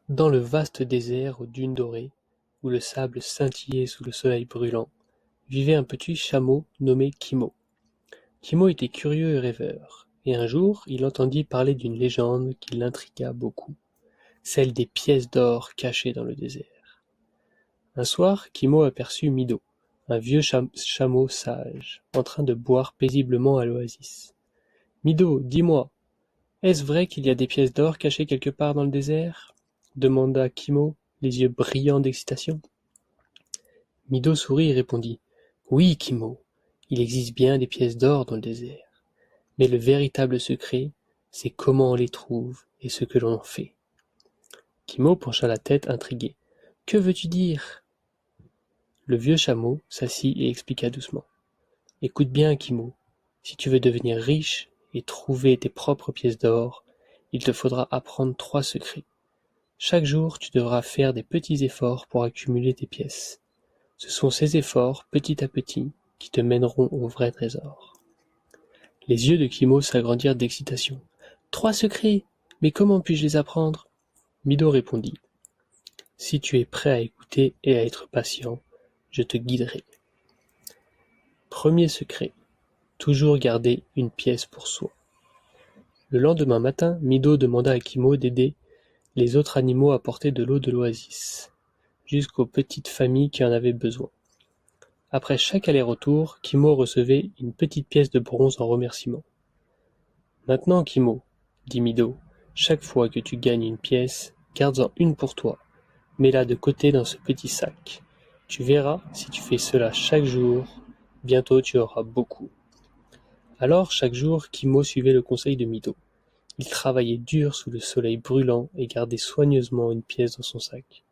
Dans le vaste désert aux dunes dorées, où le sable scintillait sous le soleil brûlant, vivait un petit chameau nommé Kimo. Kimo était curieux et rêveur, et un jour il entendit parler d'une légende qui l'intrigua beaucoup, celle des pièces d'or cachées dans le désert. Un soir, Kimo aperçut Mido, un vieux chameau sage, en train de boire paisiblement à l'oasis. « Mido, dis-moi, est-ce vrai qu'il y a des pièces d'or cachées quelque part dans le désert ?» demanda Kimo, les yeux brillants d'excitation. Mido sourit et répondit: « Oui, Kimo, il existe bien des pièces d'or dans le désert, mais le véritable secret, c'est comment on les trouve et ce que l'on en fait. » Kimo pencha la tête intrigué. « Que veux-tu dire ?» Le vieux chameau s'assit et expliqua doucement. « Écoute bien, Kimo, si tu veux devenir riche et trouver tes propres pièces d'or, il te faudra apprendre 3 secrets. Chaque jour, tu devras faire des petits efforts pour accumuler tes pièces. Ce sont ces efforts, petit à petit, qui te mèneront au vrai trésor. » Les yeux de Kimo s'agrandirent d'excitation. « 3 secrets! Mais comment puis-je les apprendre ?» Mido répondit: « Si tu es prêt à écouter et à être patient, je te guiderai. Premier secret, toujours garder une pièce pour soi. » Le lendemain matin, Mido demanda à Kimo d'aider les autres animaux à porter de l'eau de l'oasis, jusqu'aux petites familles qui en avaient besoin. Après chaque aller-retour, Kimo recevait une petite pièce de bronze en remerciement. « Maintenant, Kimo, dit Mido, chaque fois que tu gagnes une pièce, garde-en une pour toi. Mets-la de côté dans ce petit sac. Tu verras, si tu fais cela chaque jour, bientôt tu auras beaucoup. » Alors, chaque jour, Kimo suivait le conseil de Mido. Il travaillait dur sous le soleil brûlant et gardait soigneusement une pièce dans son sac.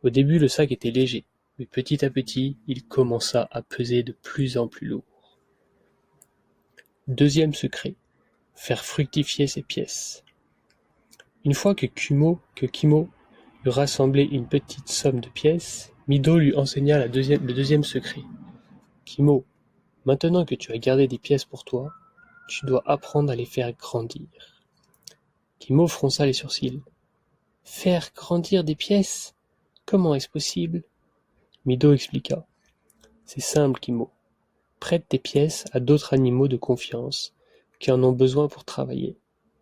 Au début, le sac était léger, mais petit à petit, il commença à peser de plus en plus lourd. Deuxième secret, faire fructifier ses pièces. Une fois que Kimo eut rassemblé une petite somme de pièces, Mido lui enseigna le deuxième secret. « Kimo, maintenant que tu as gardé des pièces pour toi, tu dois apprendre à les faire grandir. » Kimo fronça les sourcils. « Faire grandir des pièces? Comment est-ce possible ?» Mido expliqua. « C'est simple, Kimo. Prête tes pièces à d'autres animaux de confiance qui en ont besoin pour travailler.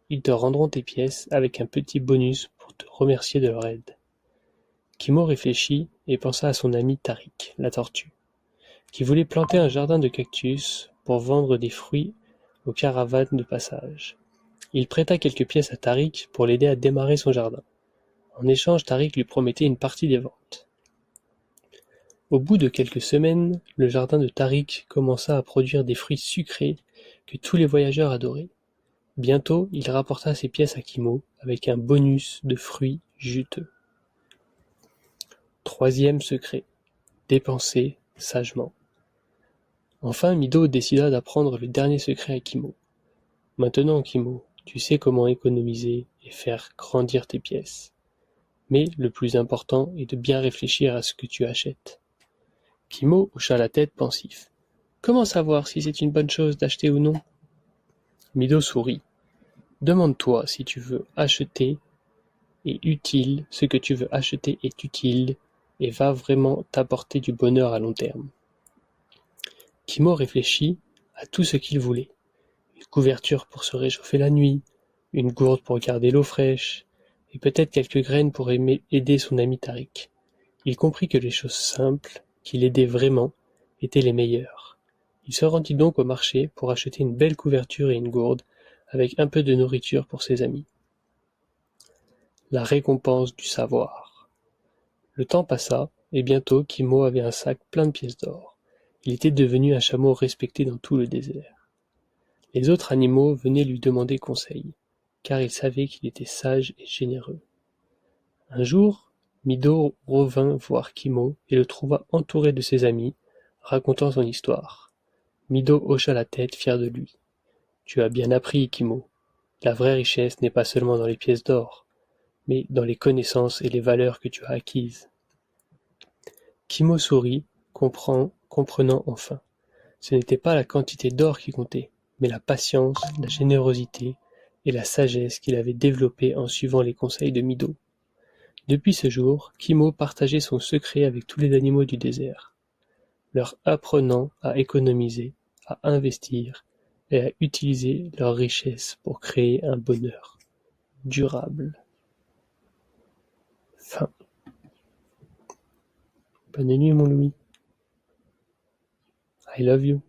Ils te rendront tes pièces avec un petit bonus pour te remercier de leur aide. » Kimo réfléchit et pensa à son ami Tarik, la tortue, qui voulait planter un jardin de cactus pour vendre des fruits aux caravanes de passage. Il prêta quelques pièces à Tarik pour l'aider à démarrer son jardin. En échange, Tarik lui promettait une partie des ventes. Au bout de quelques semaines, le jardin de Tarik commença à produire des fruits sucrés que tous les voyageurs adoraient. Bientôt, il rapporta ses pièces à Kimo avec un bonus de fruits juteux. Troisième secret, dépenser sagement. Enfin, Mido décida d'apprendre le dernier secret à Kimo. « Maintenant, Kimo, tu sais comment économiser et faire grandir tes pièces. Mais le plus important est de bien réfléchir à ce que tu achètes. » Kimo hocha la tête pensif. « Comment savoir si c'est une bonne chose d'acheter ou non ?» Mido sourit. « Demande-toi si tu veux acheter est utile, ce que tu veux acheter est utile et va vraiment t'apporter du bonheur à long terme. » Kimo réfléchit à tout ce qu'il voulait. Une couverture pour se réchauffer la nuit, une gourde pour garder l'eau fraîche, et peut-être quelques graines pour aider son ami Tarik. Il comprit que les choses simples, qui l'aidaient vraiment, étaient les meilleures. Il se rendit donc au marché pour acheter une belle couverture et une gourde, avec un peu de nourriture pour ses amis. La récompense du savoir. Le temps passa, et bientôt Kimo avait un sac plein de pièces d'or. Il était devenu un chameau respecté dans tout le désert. Les autres animaux venaient lui demander conseil, car ils savaient qu'il était sage et généreux. Un jour, Mido revint voir Kimo et le trouva entouré de ses amis, racontant son histoire. Mido hocha la tête, fier de lui. « Tu as bien appris, Kimo. La vraie richesse n'est pas seulement dans les pièces d'or, mais dans les connaissances et les valeurs que tu as acquises. » Kimo sourit, comprenant enfin. Ce n'était pas la quantité d'or qui comptait, mais la patience, la générosité et la sagesse qu'il avait développée en suivant les conseils de Mido. Depuis ce jour, Kimo partageait son secret avec tous les animaux du désert, leur apprenant à économiser, à investir et à utiliser leurs richesses pour créer un bonheur durable. Fin. Bonne nuit mon Louis. I love you.